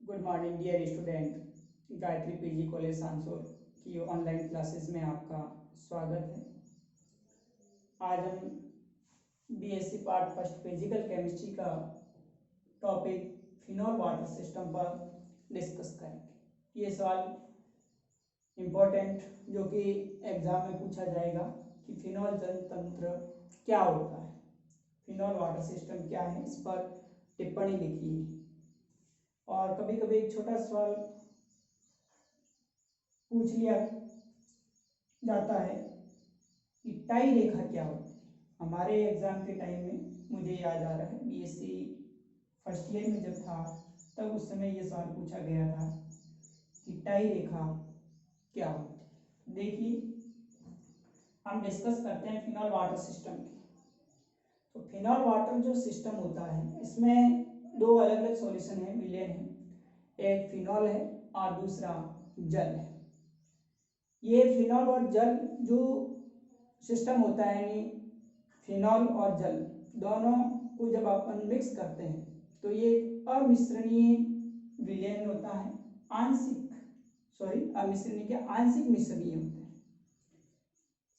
Good morning dear student. Gayatri PG college Sansor की online classes में आपका स्वागत है। आज हम BSc part first physical chemistry का टॉपिक फिनॉल वाटर सिस्टम पर डिस्कस करेंगे। ये सवाल इम्पोर्टेंट जो कि एग्जाम में पूछा जाएगा कि फिनॉल जल तंत्र क्या होता है, फिनॉल वाटर सिस्टम क्या है, इस पर टिप्पणी लिखिए। और कभी कभी एक छोटा सवाल पूछ लिया जाता है कि टाई रेखा क्या होती है। हमारे एग्जाम के टाइम में मुझे याद आ रहा है, बीएससी फर्स्ट ईयर में जब था तब उस समय ये सवाल पूछा गया था कि टाई रेखा क्या होती है। देखिए, हम डिस्कस करते हैं फिनॉल वाटर सिस्टम की। तो फिनॉल वाटर जो सिस्टम होता है इसमें दो अलग अलग सॉल्यूशन है, विलेन है। एक फिनॉल है और दूसरा जल है। ये फिनॉल और जल जो सिस्टम होता है, यानी फिनॉल और जल दोनों को जब अपन मिक्स करते हैं तो ये अमिश्रणीय विलयन होता है। अमिश्रणीय क्या, आंशिक मिश्रणीय होते हैं।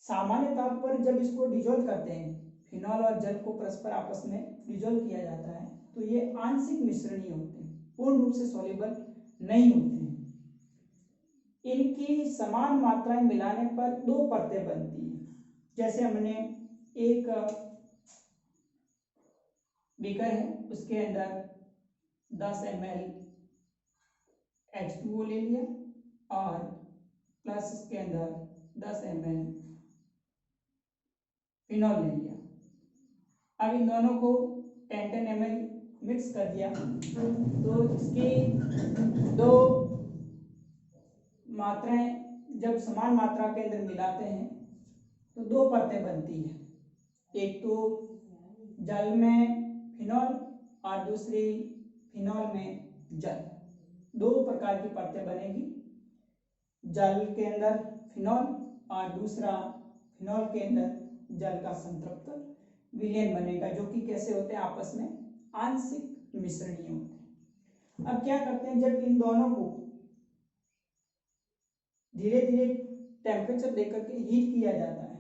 सामान्य तौर पर जब इसको डिजोल्व करते हैं, फिनॉल और जल को परस्पर आपस में डिजोल्व किया जाता है तो ये आंशिक मिश्रणीय होते हैं, पूर्ण रूप से सॉल्युबल नहीं होते हैं। इनकी समान मात्राएं मिलाने पर दो परतें बनती है। जैसे हमने एक बीकर है, उसके अंदर 10 ml H2O ले लिया और प्लस इसके अंदर 10 ml फिनॉल ले लिया। अब इन दोनों को 10 ml मिक्स कर दिया तो इसकी दो मात्राएं जब समान मात्रा के अंदर मिलाते हैं तो दो परतें बनती है। एक तो जल में फिनॉल और दूसरी फिनॉल में जल। दो प्रकार की परतें बनेगी, जल के अंदर फिनॉल और दूसरा फिनॉल के अंदर जल का संतृप्त विलयन बनेगा, जो कि कैसे होते हैं, आपस में आंशिक मिश्रणीय होते हैं। अब क्या करते हैं, जब इन दोनों को धीरे धीरे टेम्परेचर देकर के हीट किया जाता है,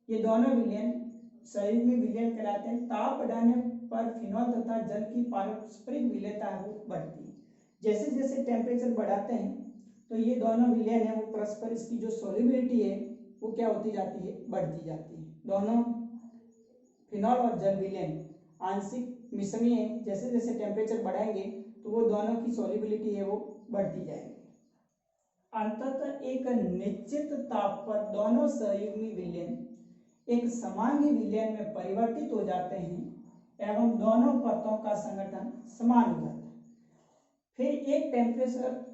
ये दोनों विलयन शरीर में विलयन कराते हैं। ताप बढ़ाने पर फिनॉल तथा जल की पारस्परिक विलयता है वो बढ़ती है। जैसे जैसे टेम्परेचर बढ़ाते हैं तो ये दोनों विलयन है वो परस्पर इसकी जो सॉल्युबिलिटी है वो क्या होती जाती है, बढ़ती जाती है। दोनों फिनॉल और जल विलयन आंशिक मिश्रणीय है। जैसे जैसे टेम्परेचर बढ़ाएंगे तो वो दोनों की सॉल्युबिलिटी है वो बढ़ती जाएगी। अंततः एक निश्चित ताप पर दोनों संयुग्मी विलयन एक समांगी विलयन में परिवर्तित हो जाते हैं एवं दोनों परतों का संगठन समान हो जाता है। फिर एक टेम्परेचर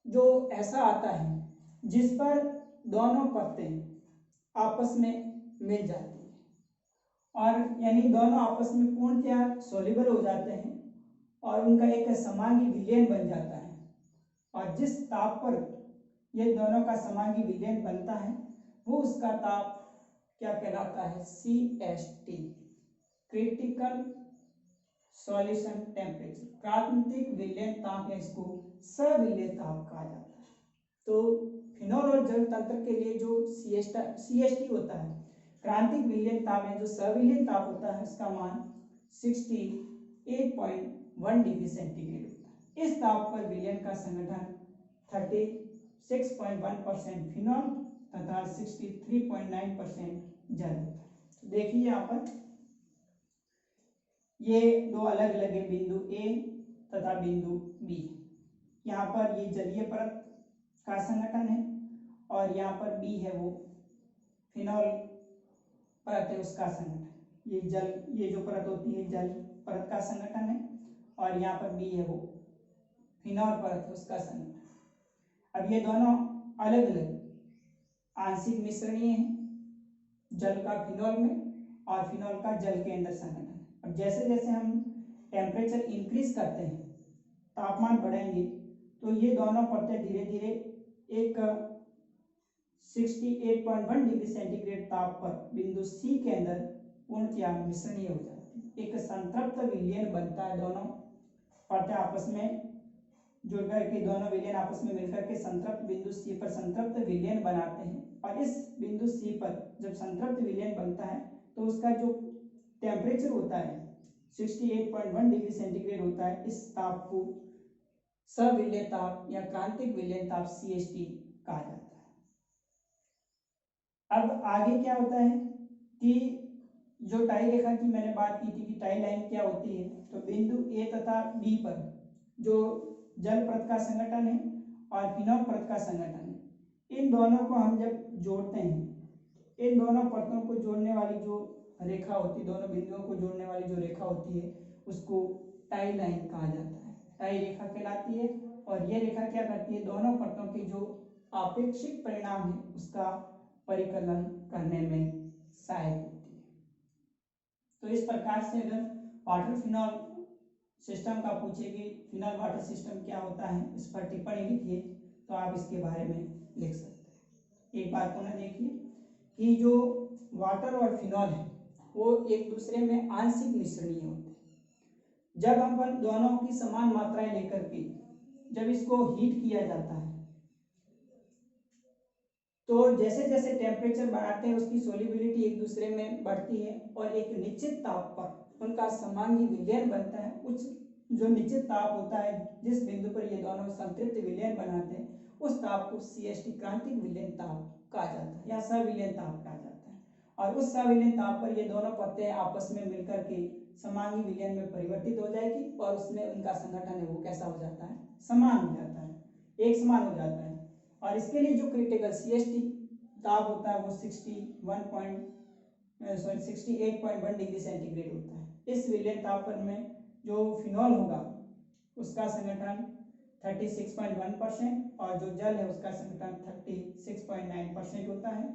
जो ऐसा आता है जिस पर दोनों परतें आपस में मिल जाती है और यानी दोनों आपस में पूर्णतया सॉल्युबल हो जाते हैं और उनका एक समांगी विलयन बन जाता है। और जिस ताप पर ये दोनों का समांगी विलयन बनता है वो उसका ताप क्या कहलाता है, CST, क्रिटिकल सॉल्यूशन टेम्परेचर, प्राथमिक विलयन ताप, या इसको सविलय ताप कहा जाता है। तो फिनॉल और जल तंत्र के लिए जो CST होता है, क्रांतिक विलयन ताप है, जो सविलय ताप होता है, उसका मान 68.1 डिग्री सेंटीग्रेड होता है। इस ताप पर विलयन का संगठन 36.1% फिनॉल तथा 63.9% जल होता है। तो देखिए यहाँ पर ये दो अलग अलग है, बिंदु ए तथा बिंदु बी। यहाँ पर ये जलीय परत का संगठन है और यहाँ पर बी है वो फिनॉल परत है उसका संगठन। ये जल, ये जो परत होती है जल परत का संगठन है और यहाँ पर बी है वो फिनॉल परत है उसका संगठन। अब ये दोनों अलग अलग आंशिक मिश्रणीय है, जल का फिनॉल में और फिनॉल का जल के अंदर संगठन। अब जैसे जैसे हम टेम्परेचर इंक्रीज करते हैं, तापमान बढ़ाएंगे, तो ये दोनों परतें धीरे धीरे एक 68.1 डिग्री सेंटीग्रेड ताप पर बिंदु सी के अंदर पूर्णतया मिश्रणीय हो जाती है। एक संतृप्त विलयन बनता है, दोनों परतें आपस में जुड़ करके दोनों विलयन आपस में मिलकर के संतृप्त बिंदु सी पर संतृप्त विलयन बनाते हैं। और इस बिंदु सी पर जब संतृप्त विलयन बनता है तो उसका जो टेम्परेचर होता है 68.1 डिग्री सेंटीग्रेड होता है। इस ताप को सविलय ताप या क्रांतिक विलयन ताप CST कहा जाता है। अब आगे क्या होता है कि जो टाई रेखा की मैंने बात की थी कि टाई लाइन क्या होती है, तो बिंदु A तथा B पर जो जल परत का संगठन है और फिनॉल परत का संगठन है, इन दोनों को हम जब जोड़ते हैं, इन दोनों परतों को जोड़ने वाली जो रेखा होती है, दोनों बिंदुओं को जोड़ने वाली जो रेखा होती है उसको टाई लाइन कहा जाता है, टाई रेखा कहलाती है। और ये रेखा क्या करती है, दोनों परतों के जो आपेक्षिक परिणाम है उसका परिकलन करने में सहायक होती है। तो इस प्रकार से अगर वाटर फिनॉल सिस्टम का पूछे कि फिनॉल वाटर सिस्टम क्या होता है, इस पर टिप्पणी लिखिए तो आप इसके बारे में लिख सकते हैं। एक बात को ना देखिए कि जो वाटर और फिनॉल है वो एक दूसरे में आंशिक मिश्रणीय होते हैं। जब हम दोनों की समान मात्राएं लेकर के जब इसको हीट किया जाता है तो जैसे जैसे टेम्परेचर बढ़ाते हैं उसकी सोलिबिलिटी एक दूसरे में बढ़ती है और एक निश्चित ताप पर उनका समांगी विलयन बनता है। उस जो निश्चित ताप होता है जिस बिंदु पर ये दोनों संतृप्त विलयन बनाते हैं उस ताप को CST क्रांतिक विलयन ताप कहा जाता है या सविलयन ताप कहा जाता है। और उस सविलयन ताप पर ये दोनों परतें आपस में मिलकर के समांगी विलयन में परिवर्तित हो जाएगी और उसमें उनका संगठन है वो कैसा हो जाता है, समान हो जाता है, एक समान हो जाता है। और इसके लिए जो क्रिटिकल CST ताप होता है वो 68.1 डिग्री सेंटीग्रेड होता है। इस विलयन ताप पर में जो फिनॉल होगा उसका संगठन 36.1% और जो जल है उसका संगठन 36.9% होता है।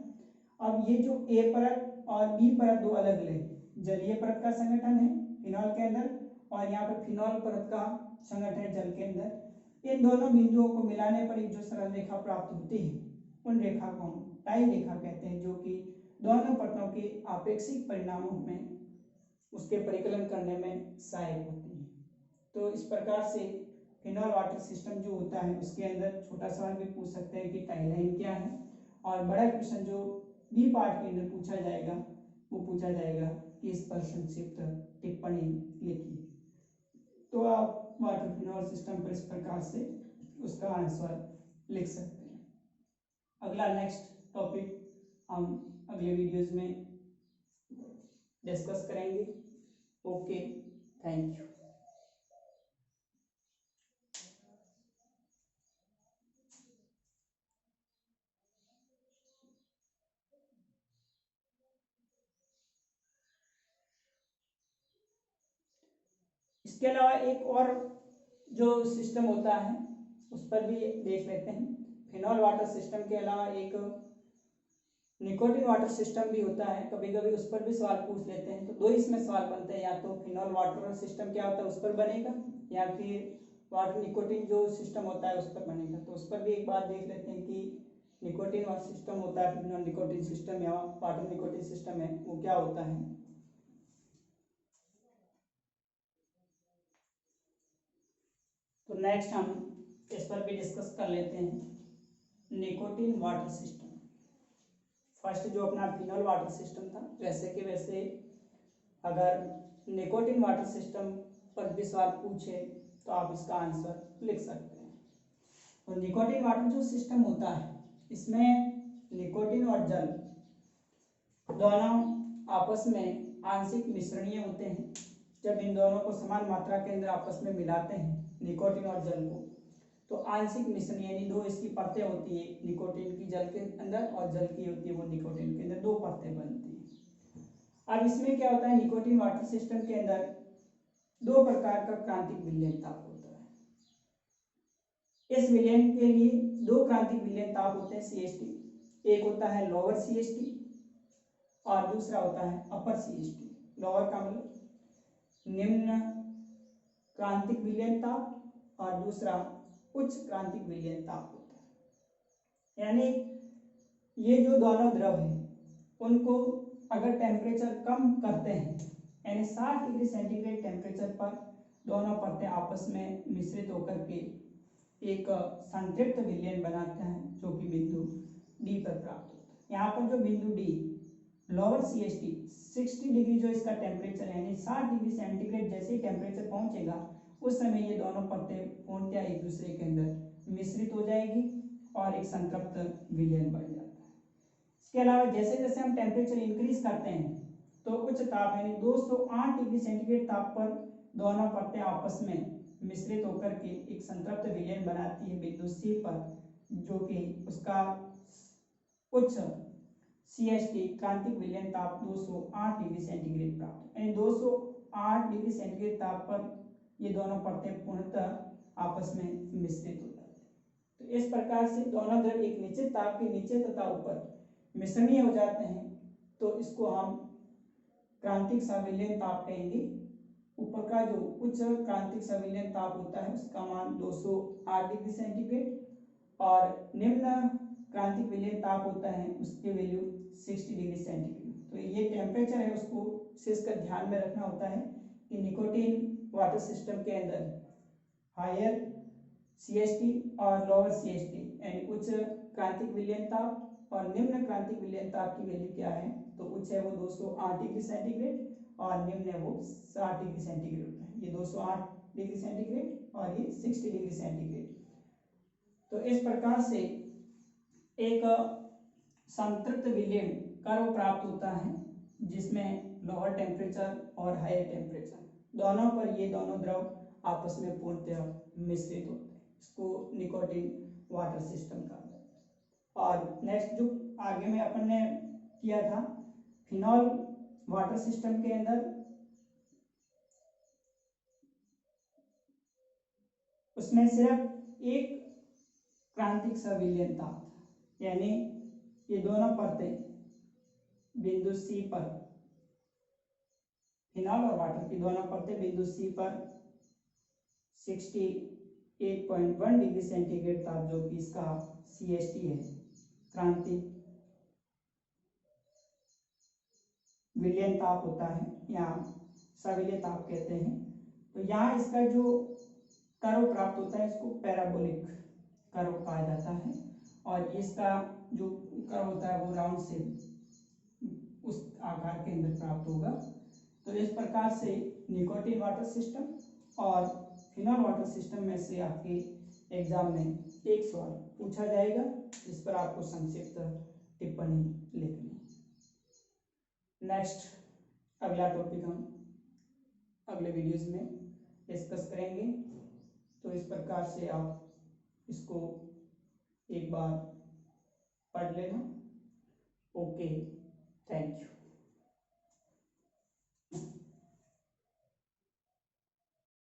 अब ये जो A परत और B परत दो अलग अलग जलीय परत का संगठन है फिनॉल के अंदर और यहाँ पर फिनॉल परत का संगठन है जल के अंदर। इन दोनों बिंदुओं को मिलाने पर एक जो सरल रेखा प्राप्त होती है उन रेखा को हम टाई रेखा कहते हैं, जो कि दोनों परतों के आपेक्षिक परिणामों में उसके परिकलन करने में सहायक होती है। तो इस प्रकार से फिनॉल वाटर सिस्टम जो होता है उसके अंदर छोटा सवाल भी पूछ सकते हैं कि टाई लाइन क्या है, और बड़ा क्वेश्चन जो बी पार्ट के अंदर पूछा जाएगा वो पूछा जाएगा कि इस पर संक्षिप्त टिप्पणी लिखिए। तो आप वाटर फिनॉल सिस्टम पर इस प्रकार से उसका आंसर लिख सकते हैं। अगला नेक्स्ट टॉपिक हम अगले वीडियोज में डिस्कस करेंगे। Okay, thank you. इसके अलावा एक और जो सिस्टम होता है उस पर भी देख लेते हैं। फिनॉल वाटर सिस्टम के अलावा एक निकोटिन वाटर सिस्टम भी होता है, कभी कभी उस पर भी सवाल पूछ लेते हैं। तो दो इसमें सवाल बनते हैं, या तो फिनॉल वाटर सिस्टम क्या होता है उस पर बनेगा या फिर वाटर निकोटिन जो सिस्टम होता है उस पर बनेगा। तो उस पर भी एक बात देख लेते हैं कि निकोटिन वाटर सिस्टम होता है, फिनॉल निकोटिन सिस्टम या वाटर निकोटिन सिस्टम है वो क्या होता है। तो नेक्स्ट हम इस पर भी डिस्कस कर लेते हैं निकोटिन वाटर सिस्टम। फर्स्ट जो अपना फिनॉल वाटर सिस्टम था वैसे के वैसे अगर निकोटिन वाटर सिस्टम पर भी सवाल पूछे तो आप इसका आंसर लिख सकते हैं। तो निकोटिन वाटर जो सिस्टम होता है इसमें निकोटिन और जल दोनों आपस में आंशिक मिश्रणीय होते हैं। जब इन दोनों को समान मात्रा के अंदर आपस में मिलाते हैं निकोटिन और जल को तो आंशिक मिश्रण यानी दो इसकी परतें होती है, निकोटिन की जल के अंदर और जल की होती है वो निकोटिन के अंदर, दो परतें बनती हैं। अब इसमें क्या होता है, निकोटिन वाटर सिस्टम के अंदर दो प्रकार का क्रांतिक विलयन ताप होता है। इस विलयन के लिए दो क्रांतिक विलयन ताप होते हैं CST, एक होता है लोअर CST और दूसरा होता है अपर CST। लोअर का मतलब निम्न क्रांतिक विलयन ताप और दूसरा उच्च क्रांतिक विलयन ताप होता है। यानी ये जो दोनों द्रव हैं उनको अगर टेम्परेचर कम करते हैं यानी 60 डिग्री सेंटीग्रेड टेम्परेचर पर दोनों परतें आपस में मिश्रित होकर के एक संतृप्त विलयन बनाता है जो कि बिंदु डी पर प्राप्त होता है। यहाँ पर जो बिंदु डी लोअर CST 60 डिग्री जो इसका टेम्परेचर है यानी 60 डिग्री सेंटीग्रेड जैसे ही टेम्परेचर पहुंचेगा उस समय ये दोनों परतें पूर्णतः एक दूसरे के अंदर मिश्रित हो जाएगी और एक संतृप्त विलयन बन जाता है। इसके अलावा जैसे जैसे हम टेम्परेचर इंक्रीज करते हैं तो उच्च ताप यानी 208 डिग्री सेंटीग्रेड ताप पर दोनों परतें आपस में मिश्रित होकर के एक संतृप्त विलयन बनाती है बिंदु सी पर, जो कि उसका उच्च CST क्रांतिक विलयन ताप 208 डिग्री सेंटीग्रेड प्राप्त यानी 208 डिग्री सेंटीग्रेड ताप पर ये दोनों परतें पूर्णतः आपस में मिश्रित हो जाती हैं। तो इस प्रकार से दोनों द्रव एक निश्चित ताप के नीचे तथा ऊपर मिश्रणीय हो जाते हैं तो इसको हम क्रांतिक संविलयन ताप कहेंगे। ऊपर का जो उच्च क्रांतिक संविलयन ताप होता है उसका मान 208 डिग्री सेंटीग्रेड और निम्न क्रांतिक विलयन ताप होता है उसकी वैल्यू 60 डिग्री सेंटीग्रेड। तो ये टेम्परेचर है उसको विशेषकर ध्यान में रखना होता है कि निकोटीन वाटर सिस्टम के अंदर हायर CST और लोअर CST यानी उच्च क्रांतिक विलयन ताप और निम्न क्रांतिक विलयन ताप की वैल्यू क्या है, तो उच्च है वो 208 डिग्री सेंटीग्रेड और निम्न है वो 60 डिग्री सेंटीग्रेड होता है। ये 208 डिग्री सेंटीग्रेड और ये 60 डिग्री सेंटीग्रेड। तो इस प्रकार से एक संतृप्त विलयन कर्व प्राप्त होता है जिसमें लोअर टेम्परेचर और हायर टेम्परेचर दोनों पर ये दोनों द्रव आपस में पूर्णतः मिश्रित होते हैं। इसको निकोटीन वाटर सिस्टम कहा जाता है। और नेक्स्ट जो आगे में अपन ने किया था फिनॉल वाटर सिस्टम के अंदर उसमें सिर्फ एक क्रांतिक संविलयन ताप था यानी ये दोनों परतें बिंदु सी पर फिनॉल और वाटर की दोनों परतें बिंदु सी पर 68.1 डिग्री सेंटीग्रेड ताप जो कि इसका CST है क्रांतिक विलयन ताप होता है या सविलय ताप कहते हैं। तो यहाँ इसका जो कर्व प्राप्त होता है इसको पैराबोलिक कर्व कहा जाता है और इसका जो कर्व होता है वो राउंड से उस आकार के अंदर प्राप्त होगा। तो इस प्रकार से निकोटीन वाटर सिस्टम और फिनॉल वाटर सिस्टम में से आपके एग्जाम में एक सवाल पूछा जाएगा जिस पर आपको संक्षिप्त टिप्पणी लिखनी है। नेक्स्ट अगला टॉपिक हम अगले वीडियोस में डिस्कस करेंगे। तो इस प्रकार से आप इसको एक बार पढ़ लेना। Okay, thank you.